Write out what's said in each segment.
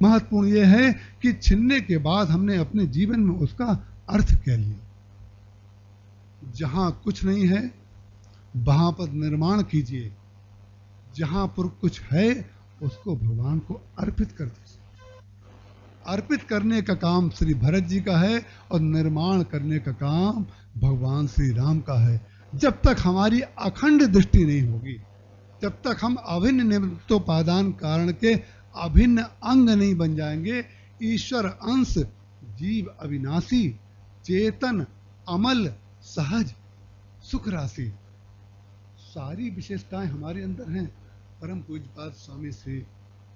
महत्वपूर्ण यह है कि छीनने के बाद हमने अपने जीवन में उसका अर्थ क्या लिया। जहां कुछ नहीं है वहां पर निर्माण कीजिए, जहां पर कुछ है उसको भगवान को अर्पित कर दीजिए। अर्पित करने का काम श्री भरत जी का है और निर्माण करने का काम भगवान श्री राम का है। जब तक हमारी अखंड दृष्टि नहीं होगी, जब तक हम अभिन्न निमित्तोपादान कारण के अभिन्न अंग नहीं बन जाएंगे, ईश्वर अंश, जीव अविनाशी, चेतन, अमल, सहज, सुख राशि, सारी विशेषताएं हमारे अंदर हैं। परम पूज्यपाद स्वामी श्री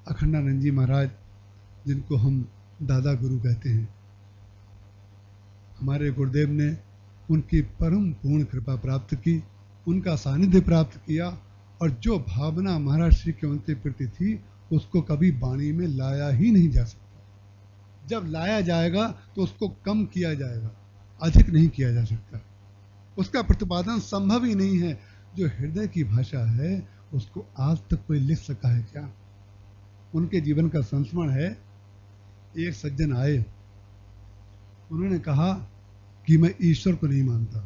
अखंडानंद जी महाराज, जिनको हम दादा गुरु कहते हैं, हमारे गुरुदेव ने उनकी परम पूर्ण कृपा प्राप्त की, उनका सानिध्य प्राप्त किया, और जो भावना महाराज श्री के उनके प्रति थी उसको कभी वाणी में लाया ही नहीं जा सकता। जब लाया जाएगा तो उसको कम किया जाएगा, अधिक नहीं किया जा सकता। उसका प्रतिपादन संभव ही नहीं है। जो हृदय की भाषा है उसको आज तक कोई लिख सका है क्या? उनके जीवन का संस्मरण है। एक सज्जन आए, उन्होंने कहा कि मैं ईश्वर को नहीं मानता।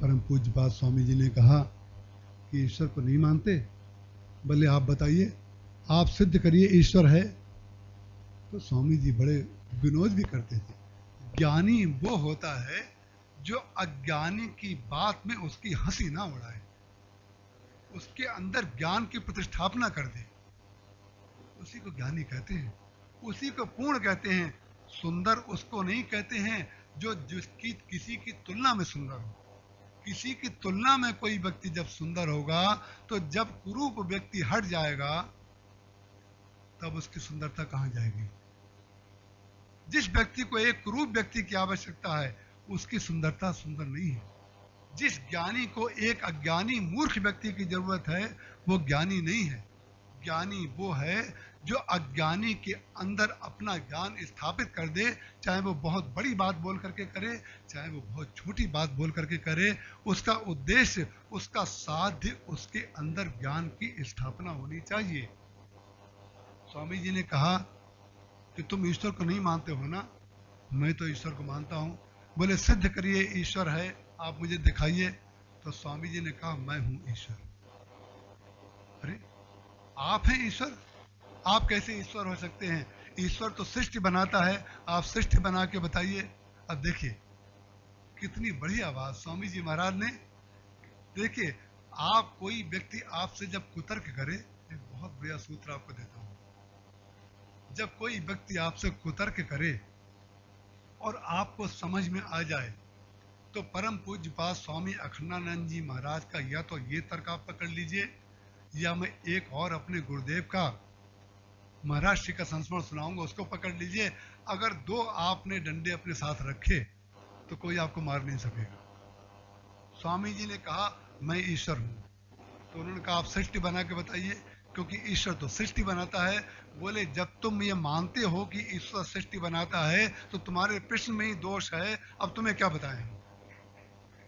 परम पूज्यपाद स्वामी जी ने कहा कि ईश्वर को नहीं मानते, भले आप बताइए, आप सिद्ध करिए ईश्वर है। तो स्वामी जी बड़े विनोद भी करते थे। ज्ञानी वो होता है जो अज्ञानी की बात में उसकी हंसी ना उड़ाए, उसके अंदर ज्ञान की प्रतिष्ठापना कर दे, उसी को ज्ञानी कहते हैं, उसी को पूर्ण कहते हैं। सुंदर उसको नहीं कहते हैं जो जिसकी किसी की तुलना में सुंदर हो। किसी की तुलना में कोई व्यक्ति जब सुंदर होगा तो जब कुरूप व्यक्ति हट जाएगा तब उसकी सुंदरता कहां जाएगी? जिस व्यक्ति को एक कुरूप व्यक्ति की आवश्यकता है उसकी सुंदरता सुंदर नहीं है। जिस ज्ञानी को एक अज्ञानी मूर्ख व्यक्ति की जरूरत है वो ज्ञानी नहीं है। ज्ञानी वो है जो अज्ञानी के अंदर अपना ज्ञान स्थापित कर दे, चाहे वो बहुत बड़ी बात बोल करके करे, चाहे वो बहुत छोटी बात बोल करके करे। उसका उद्देश्य, उसका साध्य उसके अंदर ज्ञान की स्थापना होनी चाहिए। स्वामी जी ने कहा कि तुम ईश्वर को नहीं मानते हो ना? मैं तो ईश्वर को मानता हूं। बोले सिद्ध करिए ईश्वर है, आप मुझे दिखाइए। तो स्वामी जी ने कहा मैं हूं ईश्वर। अरे आप हैं ईश्वर? आप कैसे ईश्वर हो सकते हैं? ईश्वर तो सृष्टि बनाता है, आप सृष्टि बना के बताइए। अब देखिए कितनी बढ़िया बात स्वामी जी महाराज ने। देखिए, आप कोई व्यक्ति आपसे जब कुतर्क करे, एक बहुत बढ़िया सूत्र आपको देता हूं। जब कोई व्यक्ति आपसे कुतर्क करे और आपको समझ में आ जाए तो परम पूज्यपाद स्वामी अखंडानंद जी महाराज का या तो ये तर्क आप पकड़ लीजिए, या मैं एक और अपने गुरुदेव का महाराज श्री का संस्मरण सुनाऊंगा, उसको पकड़ लीजिए। अगर दो आपने डंडे अपने साथ रखे तो कोई आपको मार नहीं सकेगा। स्वामी जी ने कहा मैं ईश्वर हूं। तो उन्होंने कहा आप सृष्टि बना के बताइए, क्योंकि ईश्वर तो सृष्टि बनाता है। बोले जब तुम ये मानते हो कि ईश्वर सृष्टि बनाता है तो तुम्हारे प्रश्न में ही दोष है। अब तुम्हें क्या बताएं?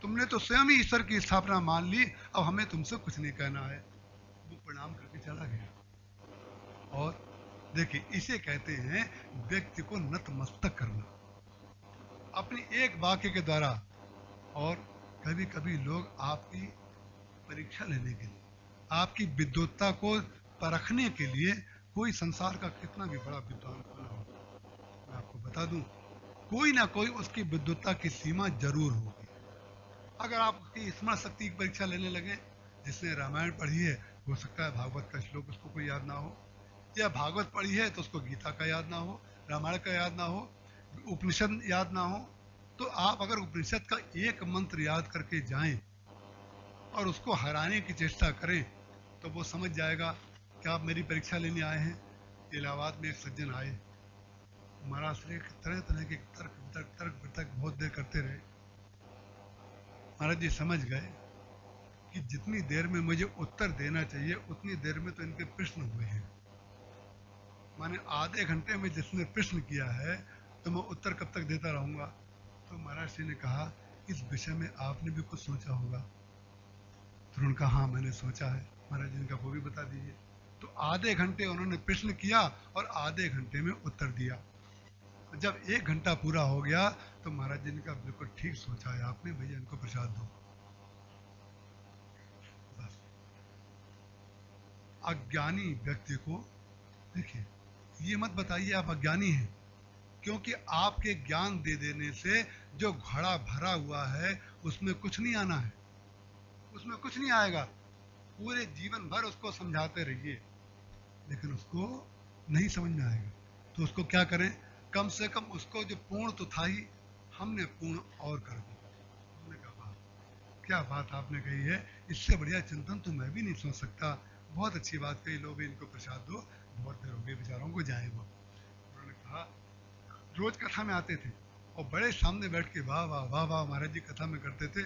तुमने तो स्वयं ही ईश्वर की स्थापना मान ली, अब हमें तुमसे कुछ नहीं कहना है। वो प्रणाम करके चला गया। और देखिए, इसे कहते हैं व्यक्ति को नतमस्तक करना अपनी एक वाक्य के द्वारा। और कभी कभी लोग आपकी परीक्षा लेने के लिए, आपकी विद्वत्ता को परखने के लिए, कोई संसार का कितना भी बड़ा विद्वान क्यों ना हो, मैं आपको बता दूं, कोई ना कोई उसकी विद्वत्ता की सीमा जरूर होगी। अगर आप उसकी स्मरण शक्ति की परीक्षा लेने लगे, जिसने रामायण पढ़ी है हो सकता है भागवत का श्लोक उसको कोई याद ना हो, या भागवत पढ़ी है तो उसको गीता का याद ना हो, रामायण का याद ना हो, उपनिषद याद ना हो। तो आप अगर उपनिषद का एक मंत्र याद करके जाएं और उसको हराने की चेष्टा करें तो वो समझ जाएगा कि आप मेरी परीक्षा लेने आए हैं। इलाहाबाद में एक सज्जन आए, महाराज श्री तरह तरह के तर्क वितर्क बहुत देर करते रहे। महाराज जी समझ गए कि जितनी देर में मुझे उत्तर देना चाहिए उतनी देर में तो इनके प्रश्न हुए हैं। माने आधे घंटे में जिसने प्रश्न किया है तो मैं उत्तर कब तक देता रहूंगा? तो महाराज जी ने कहा इस विषय में आपने भी कुछ सोचा होगा। तो उन्होंने कहा हाँ मैंने सोचा है। महाराज जी ने कहा वो भी बता दीजिए। तो आधे घंटे उन्होंने प्रश्न किया और आधे घंटे में उत्तर दिया। जब 1 घंटा पूरा हो गया तो महाराज जी ने कहा बिल्कुल ठीक सोचा है आपने, भैया इनको प्रसाद दो। बस अज्ञानी व्यक्ति को देखिए, ये मत बताइए आप अज्ञानी हैं, क्योंकि आपके ज्ञान दे देने से जो घड़ा भरा हुआ है उसमें कुछ नहीं आना है, उसमें कुछ नहीं आएगा। पूरे जीवन भर उसको समझाते रहिए लेकिन उसको नहीं समझ में आएगा। तो उसको क्या करें, कम से कम उसको जो पूर्ण तो था ही, हमने पूर्ण और कर दिया। हमने कहा वाह क्या बात आपने कही है, इससे बढ़िया चिंतन तो मैं भी नहीं सोच सकता, बहुत अच्छी बात कही, लोग इनको प्रसाद दो, बहुत देर हो गई बेचारों को जाए। वो उन्होंने कहा रोज कथा में आते थे और बड़े सामने बैठ के वाह वाह वाह वाह महाराज जी कथा में करते थे।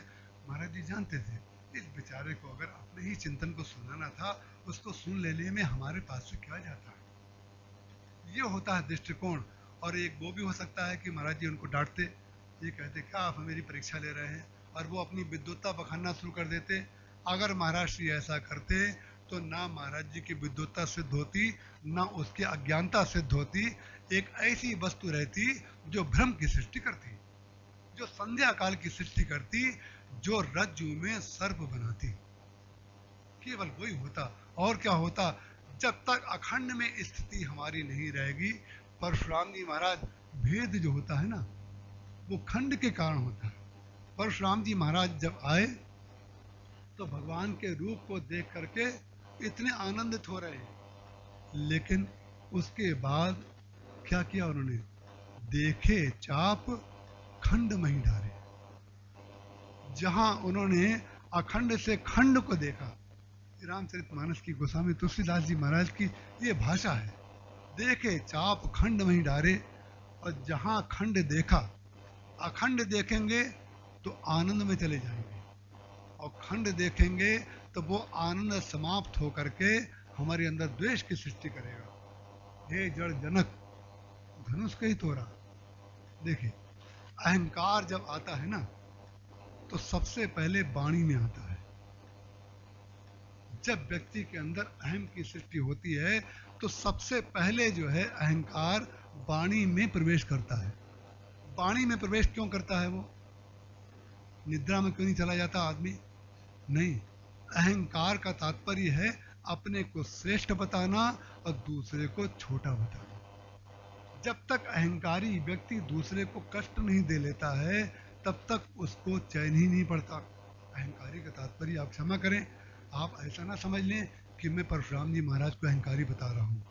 महाराज जी जानते थे इस बेचारे को अगर अपने ही चिंतन को सुनाना था, उसको सुन लेने में हमारे पास से क्या जाता है। ये होता है दृष्टिकोण। और एक वो भी हो सकता है कि महाराज जी उनको डांटते, ये कहते क्या आप मेरी परीक्षा ले रहे हैं, और वो अपनी विद्वत्ता बखानना शुरू कर देते। अगर महाराज श्री ऐसा करते तो ना महाराज जी की विद्वत्ता सिद्ध होती, ना उसकी अज्ञानता सिद्ध होती। एक ऐसी वस्तु रहती जो भ्रम की सृष्टि करती, जो संध्या काल की सृष्टि करती, जो रज्जु में सर्प बनाती। केवल वही होता, और क्या होता। जब तक अखंड में स्थिति हमारी नहीं रहेगी, परशुराम जी महाराज, भेद जो होता है ना वो खंड के कारण होता है। परशुराम जी महाराज जब आए तो भगवान के रूप को देख करके इतने आनंदित हो रहे हैं, लेकिन उसके बाद क्या किया उन्होंने, देखे चाप खंड मही डारे। जहां उन्होंने अखंड से खंड को देखा, रामचरितमानस की गोस्वामी तुलसीदास जी महाराज की ये भाषा है, देखे चाप खंड मही डारे। और जहां खंड देखा, अखंड देखेंगे तो आनंद में चले जाएंगे, और खंड देखेंगे तो वो आनंद समाप्त होकर के हमारे अंदर द्वेष की सृष्टि करेगा। हे जड़ जनक धनुष का ही तोड़ा। देखिए अहंकार जब आता है ना तो सबसे पहले वाणी में आता है। जब व्यक्ति के अंदर अहम की सृष्टि होती है तो सबसे पहले जो है अहंकार वाणी में प्रवेश करता है। वाणी में प्रवेश क्यों करता है, वो निद्रा में क्यों नहीं चला जाता आदमी, नहीं। अहंकार का तात्पर्य है अपने को श्रेष्ठ बताना और दूसरे को छोटा बताना। जब तक अहंकारी व्यक्ति दूसरे को कष्ट नहीं दे लेता है तब तक उसको चैन ही नहीं पड़ता। अहंकारी का तात्पर्य, आप क्षमा करें, आप ऐसा ना समझ लें कि मैं परशुराम जी महाराज को अहंकारी बता रहा हूँ।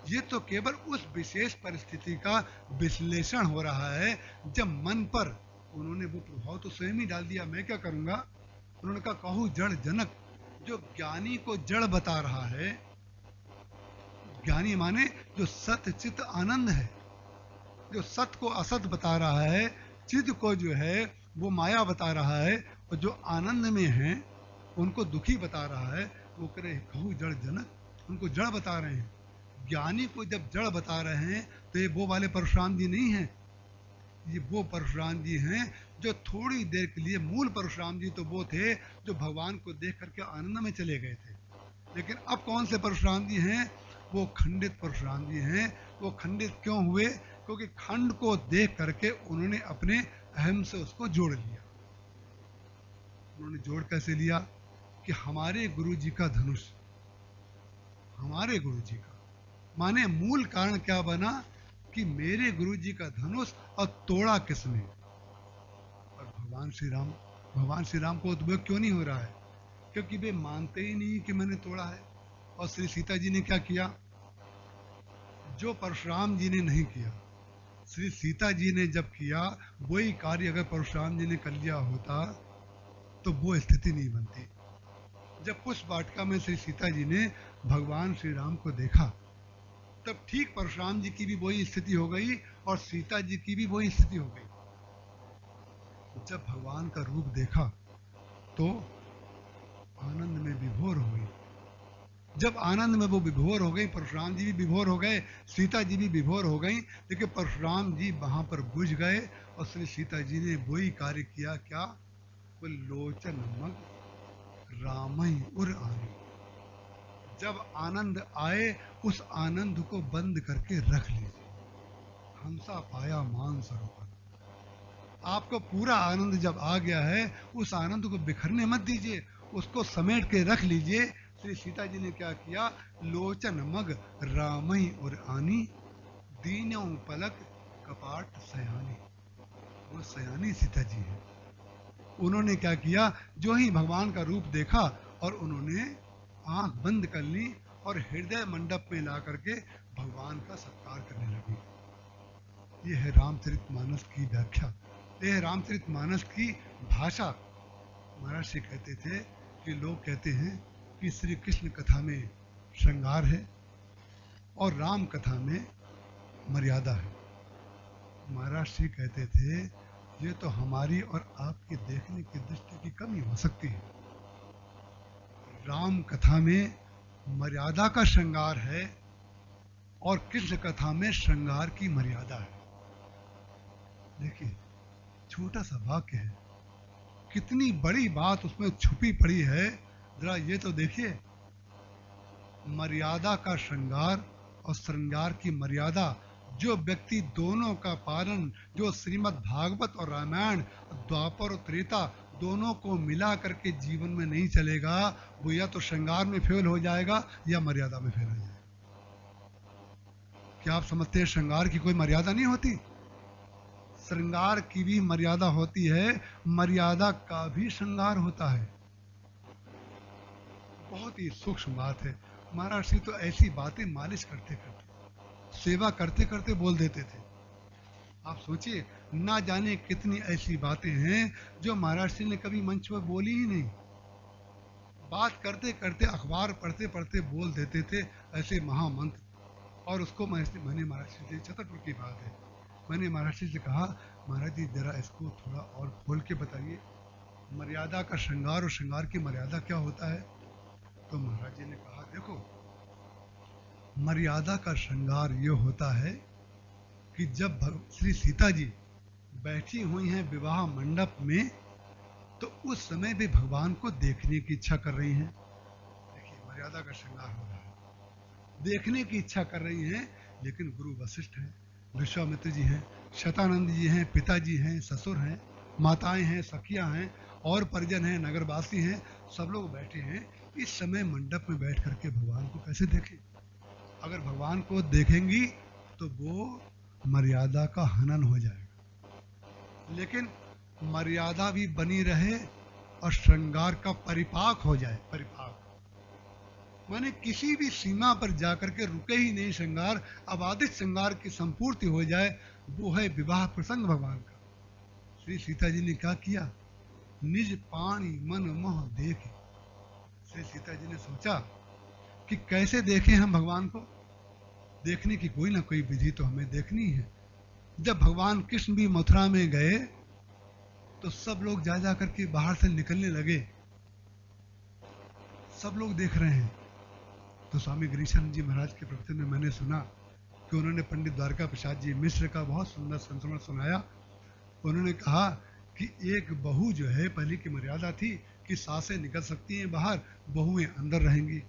ये तो केवल उस विशेष परिस्थिति का विश्लेषण हो रहा है जब मन पर उन्होंने वो प्रभाव तो स्वयं ही डाल दिया, मैं क्या करूँगा। उन्होंने कहा कहूँ जड़ जनक, जो ज्ञानी को जड़ बता रहा है, ज्ञानी माने जो सत्य चित्त आनंद है, जो सत्य को असत बता रहा है, चित्त को जो है वो माया बता रहा है, और जो आनंद में है उनको दुखी बता रहा है, वो करे कहूँ जड़ जनक, उनको जड़ बता रहे हैं। ज्ञानी को जब जड़ बता रहे हैं तो ये वो वाले परशुराम जी नहीं हैं, ये वो परशुराम जी हैं जो थोड़ी देर के लिए, मूल परशुराम जी तो वो थे जो भगवान को देख करके आनंद में चले गए थे। लेकिन अब कौन से परशुराम जी हैं, वो खंडित परशुराम जी हैं। वो खंडित क्यों हुए, क्योंकि खंड को देख करके उन्होंने अपने अहम से उसको जोड़ लिया। उन्होंने जोड़ कैसे लिया कि हमारे गुरु जी का धनुष, हमारे गुरु जी का माने मूल कारण क्या बना कि मेरे गुरु जी का धनुष और तोड़ा किसने। और भगवान श्री राम को उद्वेग क्यों नहीं हो रहा है, क्योंकि वे मानते ही नहीं कि मैंने तोड़ा है। और श्री सीता जी ने क्या किया, जो परशुराम जी ने नहीं किया, श्री सीता जी ने जब किया, वही कार्य अगर परशुराम जी ने कर लिया होता तो वो स्थिति नहीं बनती। जब पुष्प वाटिका में श्री सीता जी ने भगवान श्री राम को देखा, तब ठीक परशुराम जी की भी वही स्थिति हो गई और सीता जी की भी वही स्थिति हो गई। जब भगवान का रूप देखा तो आनंद में विभोर हो गई। जब आनंद में वो विभोर हो गई, परशुराम जी भी विभोर हो गए, सीता जी भी विभोर हो गई, लेकिन परशुराम जी वहां पर बुझ गए और श्री सीता जी ने वही कार्य किया। क्या, वो लोचन मग रामई उर आनी, जब आनंद आए उस आनंद को बंद करके रख लीजिए। हंसा पाया मान सरोवर। आपको पूरा आनंद जब आ गया है उस आनंद को बिखरने मत दीजिए, उसको समेट के रख लीजिए। श्री सीता जी ने क्या किया? लोचन मग रामई और आनी, दीनों पलक कपाट सयानी। वो सयानी सीता जी है। उन्होंने क्या किया? जो ही भगवान का रूप देखा और उन्होंने आंख बंद कर ली और हृदय मंडप में ला करके भगवान का सत्कार करने लगी। ये है रामचरितमानस की व्याख्या, ये है रामचरितमानस की भाषा। महाराज श्री कहते थे कि लोग कहते हैं कि श्री कृष्ण कथा में श्रृंगार है और राम कथा में मर्यादा है। महाराज श्री कहते थे ये तो हमारी और आपकी देखने की दृष्टि की कमी हो सकती है। राम कथा में मर्यादा का श्रृंगार है और कृष्ण कथा में श्रृंगार की मर्यादा है। देखिए छोटा सा वाक्य है, कितनी बड़ी बात उसमें छुपी पड़ी है। जरा ये तो देखिए, मर्यादा का श्रृंगार और श्रृंगार की मर्यादा। जो व्यक्ति दोनों का पालन, जो श्रीमद् भागवत और रामायण, द्वापर और त्रेता दोनों को मिला करके जीवन में नहीं चलेगा, वो या तो श्रृंगार में फेल हो जाएगा या मर्यादा में फेल हो जाएगा। क्या आप समझते हैं श्रृंगार की कोई मर्यादा नहीं होती? श्रृंगार की भी मर्यादा होती है, मर्यादा का भी श्रृंगार होता है। बहुत ही सूक्ष्म बात है। महाराज श्री तो ऐसी बातें मालिश करते करते, सेवा करते करते बोल देते थे। आप सोचिए, ना जाने कितनी ऐसी बातें हैं जो महाराज श्री ने कभी मंच पर बोली ही नहीं। बात करते करते, अखबार पढ़ते पढ़ते बोल देते थे ऐसे महामंत्र। और उसको मैंने महाराज श्री से, छतरपुर की बात है, मैंने महाराज श्री से कहा, महाराज जी जरा इसको थोड़ा और खोल के बताइए, मर्यादा का श्रृंगार और श्रृंगार की मर्यादा क्या होता है? तो महाराज जी ने कहा, देखो मर्यादा का श्रृंगार ये होता है कि जब श्री सीता जी बैठी हुई हैं विवाह मंडप में, तो उस समय भी भगवान को देखने की इच्छा कर रही हैं। देखिए मर्यादा का श्रृंगार हो रहा है, देखने की इच्छा कर रही हैं। लेकिन गुरु वशिष्ठ हैं, विश्वामित्र जी हैं, शतानंद जी हैं, पिताजी हैं, ससुर हैं, माताएं हैं, सखियां हैं और परिजन हैं, नगरवासी हैं, सब लोग बैठे हैं। इस समय मंडप में बैठ करके भगवान को कैसे देखें? अगर भगवान को देखेंगी तो वो मर्यादा का हनन हो जाएगा। लेकिन मर्यादा भी बनी रहे और श्रृंगार का परिपाक हो जाए। परिपाक माने किसी भी सीमा पर जाकर के रुके ही नहीं श्रृंगार, अबाधित श्रृंगार की संपूर्ति हो जाए, वो है विवाह प्रसंग भगवान का। श्री सीता जी ने क्या किया? निज पानी मन मोह देखे। श्री सीता जी ने सोचा कि कैसे देखें हम भगवान को। देखने की कोई ना कोई विधि तो हमें देखनी है। जब भगवान कृष्ण भी मथुरा में गए तो सब लोग जा जा करके बाहर से निकलने लगे, सब लोग देख रहे हैं। तो स्वामी गिरीशानंद जी महाराज के प्रवचन में मैंने सुना कि उन्होंने पंडित द्वारका प्रसाद जी मिश्र का बहुत सुंदर संस्मरण सुनाया। उन्होंने कहा कि एक बहू जो है, पहले की मर्यादा थी कि सासें निकल सकती हैं बाहर, बहुएं अंदर रहेंगी।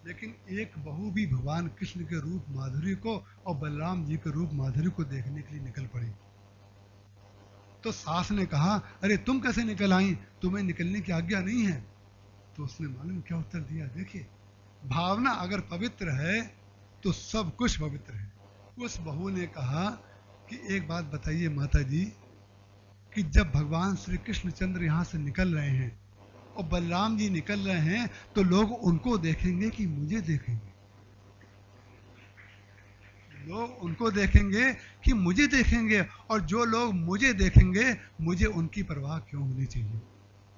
लेकिन एक बहू भी भगवान कृष्ण के रूप माधुर्य को और बलराम जी के रूप माधुर्य को देखने के लिए निकल पड़ी। तो सास ने कहा, अरे तुम कैसे निकल आई, तुम्हें निकलने की आज्ञा नहीं है। तो उसने मालूम क्या उत्तर दिया? देखिए, भावना अगर पवित्र है तो सब कुछ पवित्र है। उस बहू ने कहा कि एक बात बताइए माता जी, कि जब भगवान श्री कृष्णचंद्र यहाँ से निकल रहे हैं और बलराम जी निकल रहे हैं, तो लोग उनको देखेंगे कि मुझे देखेंगे? लोग उनको देखेंगे कि मुझे देखेंगे? और जो लोग मुझे देखेंगे, मुझे उनकी परवाह क्यों होनी चाहिए?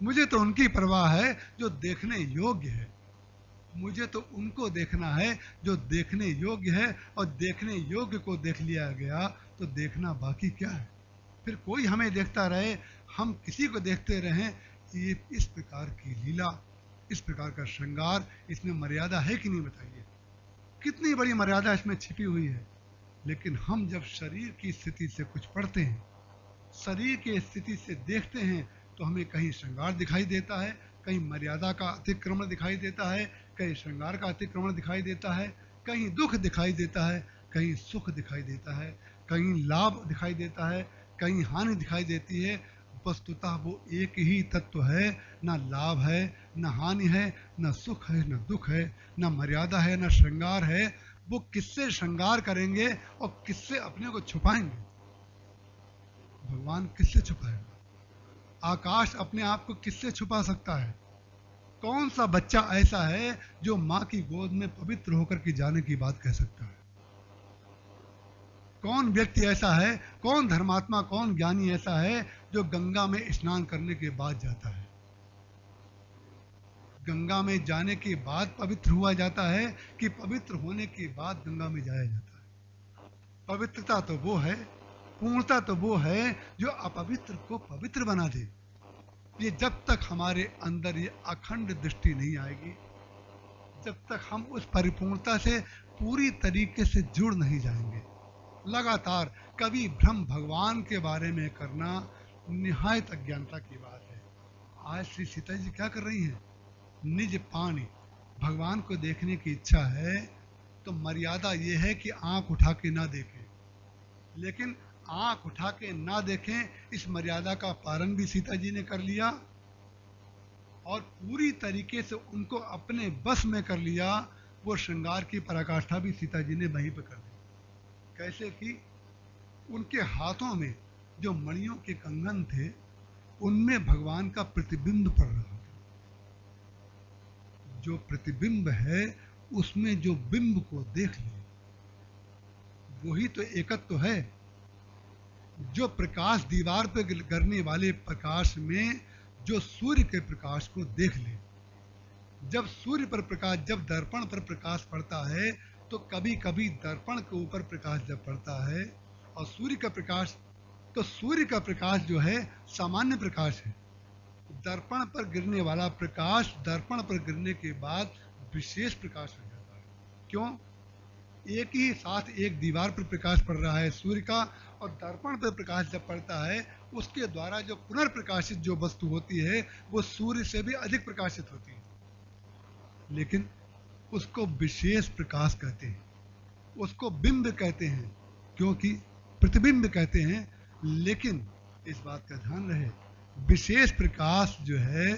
मुझे तो उनकी परवाह है जो देखने योग्य है। मुझे तो उनको देखना है जो देखने योग्य है, और देखने योग्य को देख लिया गया तो देखना बाकी क्या है? फिर कोई हमें देखता रहे, हम किसी को देखते रहें, ये इस प्रकार की लीला, इस प्रकार का श्रृंगार, इसमें मर्यादा है कि नहीं? बताइए, कितनी बड़ी मर्यादा इसमें छिपी हुई है। लेकिन हम जब शरीर की स्थिति से कुछ पढ़ते हैं, शरीर की स्थिति से देखते हैं, तो हमें कहीं श्रृंगार दिखाई देता है, कहीं मर्यादा का अतिक्रमण दिखाई देता है, कहीं श्रृंगार का अतिक्रमण दिखाई देता है, कहीं दुख दिखाई देता है, कहीं सुख दिखाई देता है, कहीं लाभ दिखाई देता है, कहीं हानि दिखाई देती है। वस्तुतः वो एक ही तत्व है, ना लाभ है, ना हानि है, ना सुख है, ना दुख है, ना मर्यादा है, ना श्रृंगार है। वो किससे श्रृंगार करेंगे और किससे अपने को छुपाएंगे? भगवान किससे छुपाएगा? आकाश अपने आप को किससे छुपा सकता है? कौन सा बच्चा ऐसा है जो माँ की गोद में पवित्र होकर के जाने की बात कह सकता है? कौन व्यक्ति ऐसा है, कौन धर्मात्मा, कौन ज्ञानी ऐसा है जो गंगा में स्नान करने के बाद जाता है? गंगा में जाने के बाद पवित्र हुआ जाता है कि पवित्र होने के बाद गंगा में जाया जाता है? पवित्रता तो वो है, पूर्णता तो वो है जो अपवित्र को पवित्र बना दे। ये जब तक हमारे अंदर ये अखंड दृष्टि नहीं आएगी, जब तक हम उस परिपूर्णता से पूरी तरीके से जुड़ नहीं जाएंगे, लगातार कभी भ्रम भगवान के बारे में करना निहायत अज्ञानता की बात है। आज श्री सीता जी क्या कर रही हैं? निज पानी भगवान को देखने की इच्छा है तो मर्यादा ये है कि आंख उठा के ना देखें, लेकिन आंख उठा के ना देखें इस मर्यादा का पालन भी सीता जी ने कर लिया और पूरी तरीके से उनको अपने बस में कर लिया। वो श्रृंगार की पराकाष्ठा भी सीता जी ने वहीं पर कर दी। कैसे कि उनके हाथों में जो मणियों के कंगन थे उनमें भगवान का प्रतिबिंब पड़ रहा था। जो प्रतिबिंब है उसमें जो बिंब को देख ले वही तो एकत्व है। जो प्रकाश दीवार पर गिरने वाले प्रकाश में जो सूर्य के प्रकाश को देख ले, जब सूर्य पर प्रकाश, जब दर्पण पर प्रकाश पड़ता है तो कभी कभी दर्पण के ऊपर प्रकाश जब पड़ता है और सूर्य का प्रकाश, तो सूर्य का प्रकाश जो है सामान्य प्रकाश है। दर्पण पर गिरने वाला प्रकाश दर्पण पर गिरने के बाद विशेष प्रकाश हो जाता है। क्यों? एक ही साथ एक दीवार पर प्रकाश पड़ रहा है सूर्य का, और दर्पण पर प्रकाश जब पड़ता है उसके द्वारा जो पुनर्प्रकाशित जो वस्तु होती है वो सूर्य से भी अधिक प्रकाशित होती है, लेकिन उसको विशेष प्रकाश कहते हैं, उसको बिंब कहते हैं, क्योंकि प्रतिबिंब कहते हैं। लेकिन इस बात का ध्यान रहे, विशेष प्रकाश जो है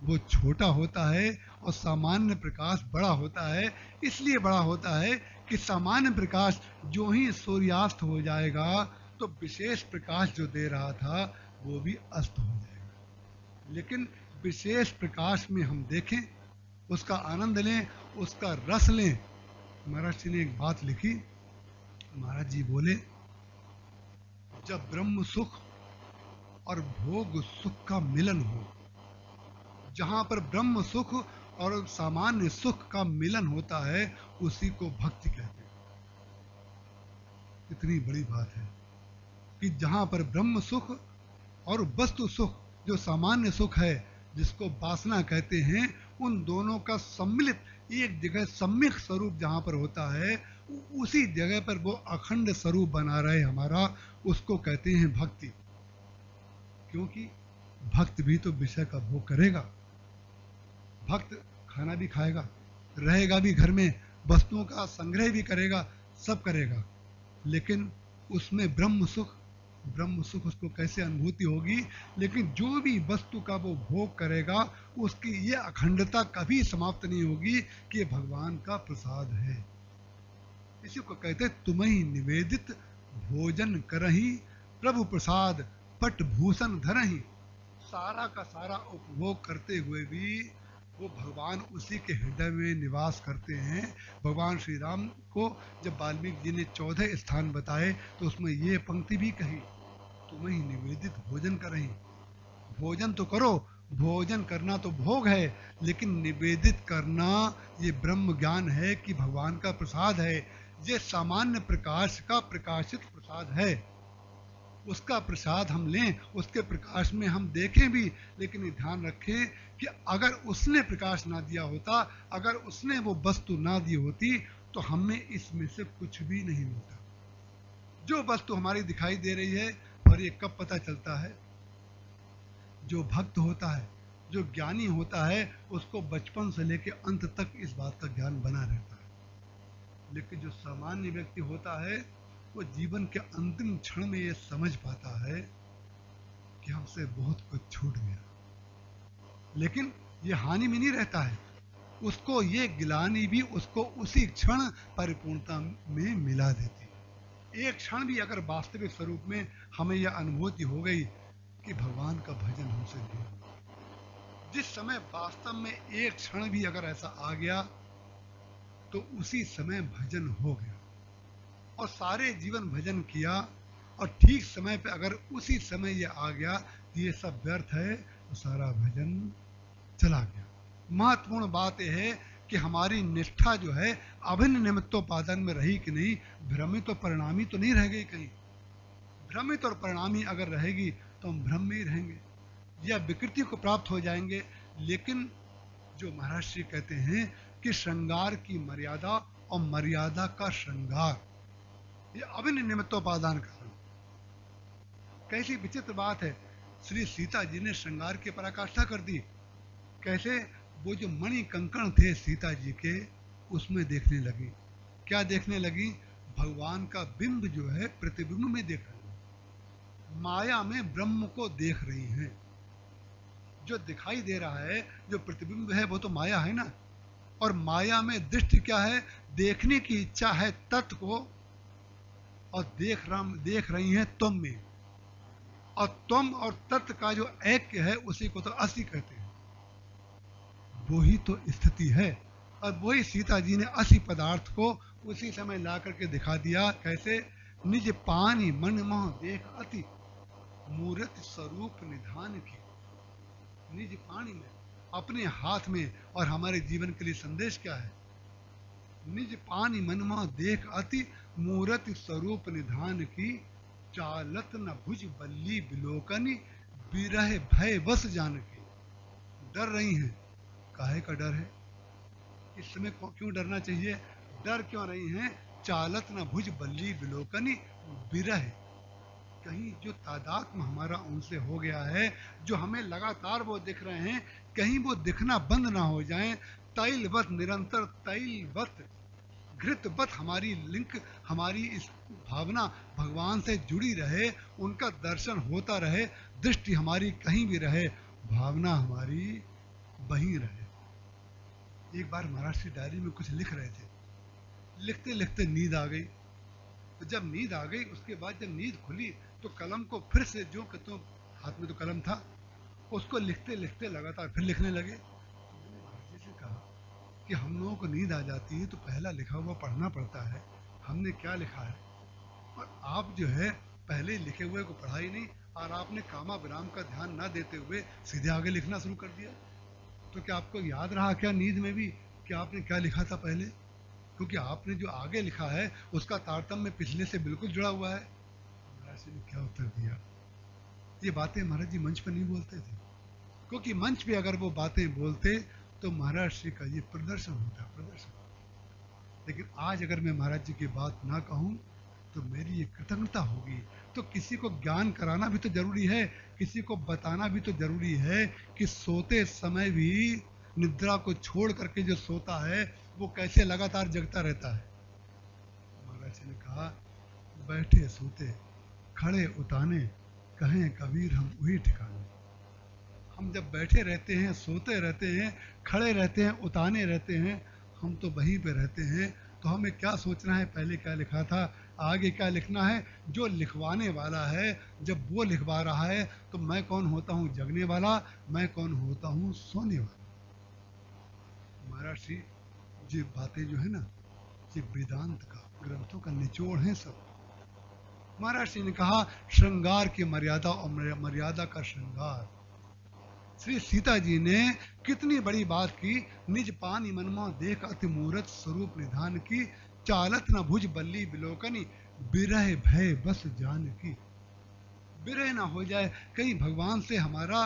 वो छोटा होता है और सामान्य प्रकाश बड़ा होता है। इसलिए बड़ा होता है कि सामान्य प्रकाश जो ही सूर्यास्त हो जाएगा तो विशेष प्रकाश जो दे रहा था वो भी अस्त हो जाएगा। लेकिन विशेष प्रकाश में हम देखें, उसका आनंद लें, उसका रस लें। महाराज जी ने एक बात लिखी, महाराज जी बोले, जब ब्रह्म सुख और भोग सुख का मिलन हो, जहां पर ब्रह्म सुख और सामान्य सुख का मिलन होता है उसी को भक्ति कहते हैं। इतनी बड़ी बात है कि जहां पर ब्रह्म सुख और वस्तु सुख जो सामान्य सुख है जिसको वासना कहते हैं, उन दोनों का सम्मिलित एक जगह सम्यक स्वरूप जहां पर होता है उसी जगह पर वो अखंड स्वरूप बना रहे हमारा, उसको कहते हैं भक्ति। क्योंकि भक्त भी तो विषय का भोग करेगा, भक्त खाना भी खाएगा, रहेगा भी घर में, वस्तुओं का संग्रह भी करेगा, सब करेगा, लेकिन उसमें ब्रह्म सुख उसको कैसे अनुभूति होगी? लेकिन जो भी वस्तु का वो भोग करेगा उसकी ये अखंडता कभी समाप्त नहीं होगी कि ये भगवान का प्रसाद है। इसी को कहते तुम्हीं निवेदित भोजन करही प्रभु प्रसाद पट भूषण धरही। सारा का सारा उपभोग करते हुए भी वो भगवान उसी के हृदय में निवास करते हैं। भगवान श्री राम को जब वाल्मीकि जी ने 14 स्थान बताए तो उसमें ये पंक्ति भी कही, तुम्हें निवेदित भोजन करही। भोजन तो करो, भोजन करना तो भोग है, लेकिन निवेदित करना ये ब्रह्म ज्ञान है कि भगवान का प्रसाद है। ये सामान्य प्रकाश का प्रकाशित प्रसाद है, उसका प्रसाद हम लें, उसके प्रकाश में हम देखें भी, लेकिन ये ध्यान रखें कि अगर उसने प्रकाश ना दिया होता, अगर उसने वो वस्तु ना दी होती तो हमें इसमें से कुछ भी नहीं मिलता। जो वस्तु हमारी दिखाई दे रही है, और ये कब पता चलता है? जो भक्त होता है जो ज्ञानी होता है उसको बचपन से लेकर अंत तक इस बात का ज्ञान बना रहता है, लेकिन जो सामान्य व्यक्ति होता है वो जीवन के अंतिम क्षण में ये समझ पाता है कि हमसे बहुत कुछ छूट गया, लेकिन ये हानि में नहीं रहता है, उसको ये गिलानी भी उसको उसी क्षण परिपूर्णता में मिला देती है। एक क्षण भी अगर वास्तविक स्वरूप में हमें यह अनुभूति हो गई कि भगवान का भजन हमसे नहीं, जिस समय वास्तव में एक क्षण भी अगर ऐसा आ गया तो उसी समय भजन हो गया, और सारे जीवन भजन किया और ठीक समय पे अगर उसी समय ये आ गया ये सब व्यर्थ है तो सारा भजन चला गया। महत्वपूर्ण बात यह है कि हमारी निष्ठा जो है अभिन्न निमित्तोपादान में रही कि नहीं, भ्रमित और परिणामी तो नहीं रह गई कहीं। भ्रमित और परिणामी अगर रहेगी तो हम भ्रम में ही रहेंगे या विकृति को प्राप्त हो जाएंगे। लेकिन जो महाराज श्री कहते हैं कि श्रृंगार की मर्यादा और मर्यादा का श्रृंगार, ये अभिन्न निमित्तोपादान का। कैसी विचित्र बात है, श्री सीता जी ने श्रृंगार की पराकाष्ठा कर दी। कैसे? वो जो मणि कंकण थे सीता जी के उसमें देखने लगी। क्या देखने लगी? भगवान का बिंब जो है प्रतिबिंब में देख रही, माया में ब्रह्म को देख रही हैं। जो दिखाई दे रहा है, जो प्रतिबिंब है, वो तो माया है ना। और माया में दृष्टि क्या है? देखने की इच्छा है तत्व को, और देख रही हैं तुम में, और तुम और तत्व का जो ऐक्य है उसी को तो असि कहते हैं। वो ही तो स्थिति है, और वही सीता जी ने असि पदार्थ को उसी समय ला करके दिखा दिया। कैसे? निज पानी मन मोह देख अति मूर्त स्वरूप निधान की। निज पानी में, अपने हाथ में। और हमारे जीवन के लिए संदेश क्या है? निज पानी मन मोह देख अति मूर्त स्वरूप निधान की, चालत न भुज बल्ली बिलोकनी बिरह भय बस जान की। डर रही हैं, काहे का डर है? इस समय क्यों डरना चाहिए? डर क्यों रही हैं? चालत न भुज बल्ली बिलोकनी बिरह, कहीं जो तादात्म्य हमारा उनसे हो गया है, जो हमें लगातार वो दिख रहे हैं, कहीं वो दिखना बंद ना हो जाएं। तैलवत निरंतर तैलवत घृतवत हमारी लिंक, हमारी इस भावना भगवान से जुड़ी रहे, उनका दर्शन होता रहे, दृष्टि हमारी कहीं भी रहे, भावना हमारी वहीं रहे। एक बार महाराज की डायरी में कुछ लिख रहे थे, लिखते लिखते नींद आ गई। तो जब नींद आ गई उसके बाद जब नींद खुली तो कलम को फिर से, जो कि तो हाथ में तो कलम था, उसको लिखते लिखते लगातार फिर लिखने लगे। मैंने महाराज जी से कहा कि हम लोगों को नींद आ जाती है तो पहला लिखा हुआ पढ़ना पड़ता है, हमने क्या लिखा है, और आप जो है पहले लिखे हुए को पढ़ा ही नहीं, और आपने कामा विराम का ध्यान ना देते हुए सीधे आगे लिखना शुरू कर दिया। तो क्या आपको याद रहा क्या नींद में भी कि आपने क्या लिखा था पहले? क्योंकि आपने जो आगे लिखा है उसका तारतम्य पिछले से बिल्कुल जुड़ा हुआ है। महाराज जी ने क्या उत्तर दिया? ये बातें महाराज जी मंच पर नहीं बोलते थे, क्योंकि मंच पे अगर वो बातें बोलते तो महाराज श्री का ये प्रदर्शन होता, प्रदर्शन। लेकिन आज अगर मैं महाराज जी की बात ना कहूँ तो मेरी ये कृतज्ञता होगी। तो किसी को ज्ञान कराना भी तो जरूरी है, किसी को बताना भी तो जरूरी है कि सोते समय भी निद्रा को छोड़ करके जो सोता है वो कैसे लगातार जगता रहता है। महाराज जी ने कहा, बैठे सोते खड़े उताने, कहें कबीर हम वही ठिकाने। हम जब बैठे रहते हैं, सोते रहते हैं, खड़े रहते हैं, उताने रहते हैं, हम तो वहीं पे रहते हैं। तो हमें क्या सोचना है, पहले क्या लिखा था, आगे क्या लिखना है। जो लिखवाने वाला है जब वो लिखवा रहा है तो मैं कौन होता हूँ जगने वाला, मैं कौन होता हूँ सोने वाला। महाराज जी ये बातें जो है ना, ये वेदांत का, ग्रंथों का निचोड़ है सब। महाराज जी ने कहा श्रृंगार की मर्यादा और मर्यादा का श्रृंगार। श्री सीता जी ने कितनी बड़ी बात की, निज पानी मनमोह देख अति मूर्त स्वरूप निधान की, चालत न भुज बल्ली बिलोकनी बिरह भय बस जान की। बिरह ना हो जाए, कहीं भगवान से हमारा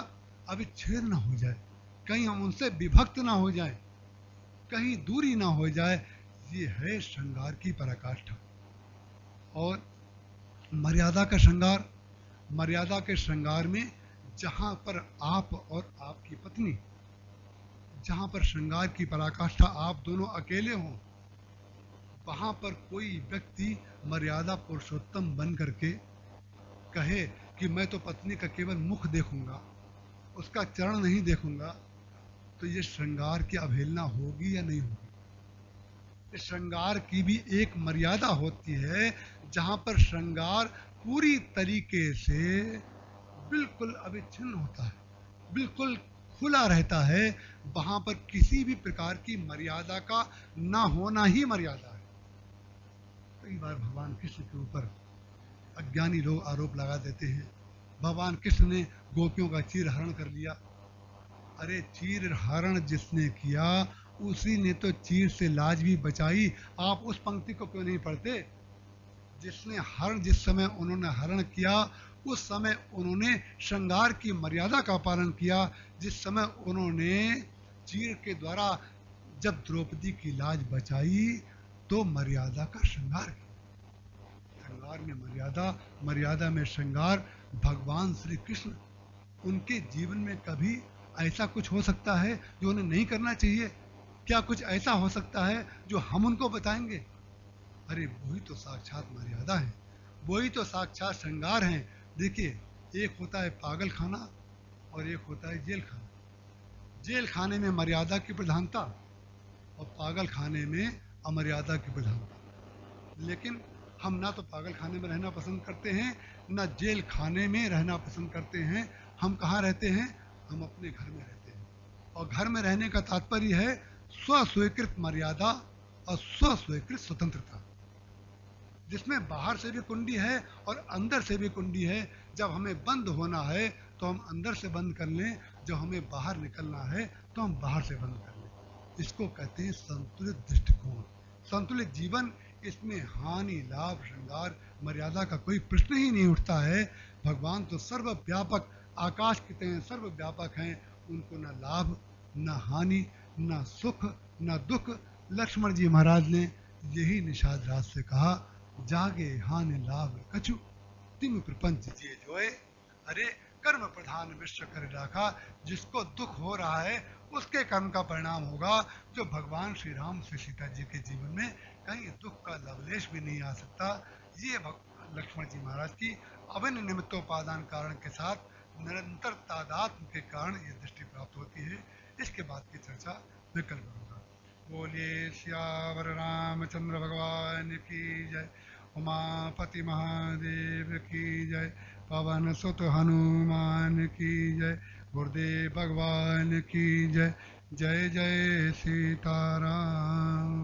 अविच्छेद ना हो जाए, कहीं हम उनसे विभक्त ना हो जाए, कहीं दूरी ना हो जाए। ये है श्रृंगार की पराकाष्ठा। और मर्यादा का श्रृंगार, मर्यादा के श्रृंगार में जहां पर आप और आपकी पत्नी, जहां पर श्रृंगार की पराकाष्ठा आप दोनों अकेले हों, वहां पर कोई व्यक्ति मर्यादा पुरुषोत्तम बन करके कहे कि मैं तो पत्नी का केवल मुख देखूंगा, उसका चरण नहीं देखूंगा, तो ये श्रृंगार की अवहेलना होगी या नहीं होगी? इस श्रृंगार की भी एक मर्यादा होती है, जहां पर श्रृंगार पूरी तरीके से बिल्कुल अविच्छिन्न होता है, बिल्कुल खुला रहता है, वहां पर किसी भी प्रकार की मर्यादा का ना होना ही मर्यादा है। कई बार भगवान कृष्ण के ऊपर अज्ञानी लोग आरोप लगा देते हैं, भगवान कृष्ण ने गोपियों का चीर हरण कर लिया। अरे चीर हरण जिसने किया उसी ने तो चीर से लाज भी बचाई। आप उस पंक्ति को क्यों नहीं पढ़ते? जिसने हरण, जिस समय उन्होंने हरण किया उस समय उन्होंने श्रृंगार की मर्यादा का पालन किया। जिस समय उन्होंने चीर के द्वारा जब द्रौपदी की लाज बचाई तो मर्यादा का श्रृंगार किया। श्रृंगार में मर्यादा, मर्यादा में श्रृंगार। भगवान श्री कृष्ण, उनके जीवन में कभी ऐसा कुछ हो सकता है जो उन्हें नहीं करना चाहिए? क्या कुछ ऐसा हो सकता है जो हम उनको बताएंगे? अरे वही तो साक्षात मर्यादा है, वही तो साक्षात श्रृंगार है। देखिए, एक होता है पागल खाना और एक होता है जेल खाना। जेल खाने में मर्यादा की प्रधानता और पागल खाने में अमर्यादा की प्रधानता। लेकिन हम ना तो पागल खाने में रहना पसंद करते हैं, ना जेल खाने में रहना पसंद करते हैं। हम कहाँ रहते हैं? हम अपने घर में रहते हैं। और घर में रहने का तात्पर्य है स्वस्वीकृत मर्यादा और स्वस्वीकृत स्वतंत्रता, जिसमें बाहर से भी कुंडी है और अंदर से भी कुंडी है। जब हमें बंद होना है तो हम अंदर से बंद कर लें, जब हमें बाहर निकलना है तो हम बाहर से बंद कर लें। इसको कहते हैं संतुलित दृष्टिकोण, संतुलित जीवन। इसमें हानि, लाभ, श्रृंगार, मर्यादा का कोई प्रश्न ही नहीं उठता है। भगवान तो सर्वव्यापक, आकाश की तरह सर्वव्यापक हैं। उनको न लाभ, न हानि, न सुख, न दुख। लक्ष्मण जी महाराज ने यही निषाद राज से कहा, जागे हानि लाभ कछु तिम प्रपंच जिए जोए। अरे कर्म प्रधान विश्व कर राखा। जिसको दुख हो रहा है उसके कर्म का परिणाम होगा। जो भगवान श्री राम से सीता जी के जीवन में कहीं दुख का लवलेश भी नहीं आ सकता। ये लक्ष्मण जी महाराज की अभिन्न निमित्तोपादान कारण के साथ निरंतर तादात्म्य के कारण ये दृष्टि प्राप्त होती है। इसके बाद की चर्चा मैं कल करूँगा। बोलिए सियावर रामचंद्र भगवान की जय, उमापति महादेव की जय, पवन सुत हनुमान की जय, गुरुदेव भगवान की जय। जय जय सीताराम।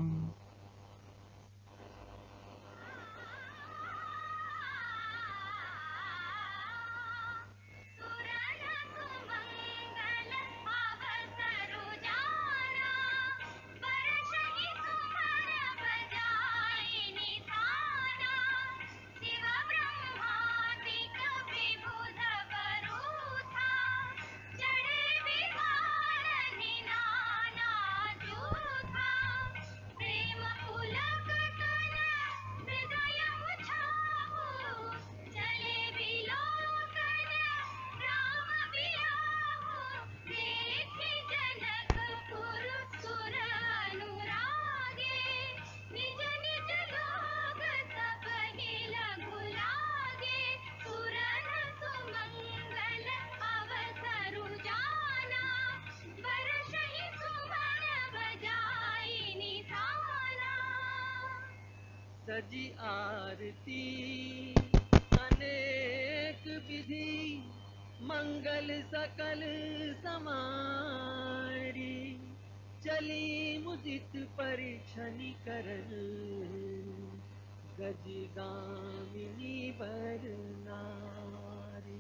सजी आरती अनेक विधि, मंगल सकल समारी। चली मुदित परिछनि करल, गज गामिनी बर नारी।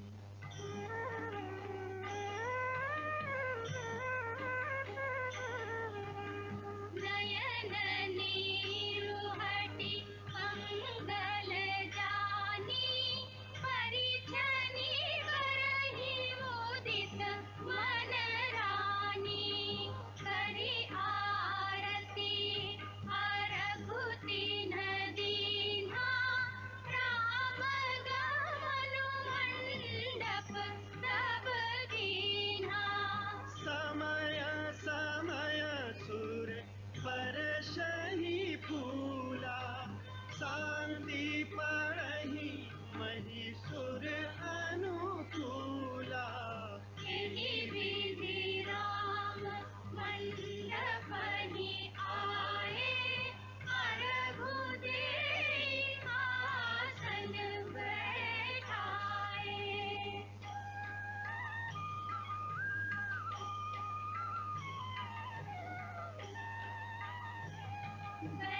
है।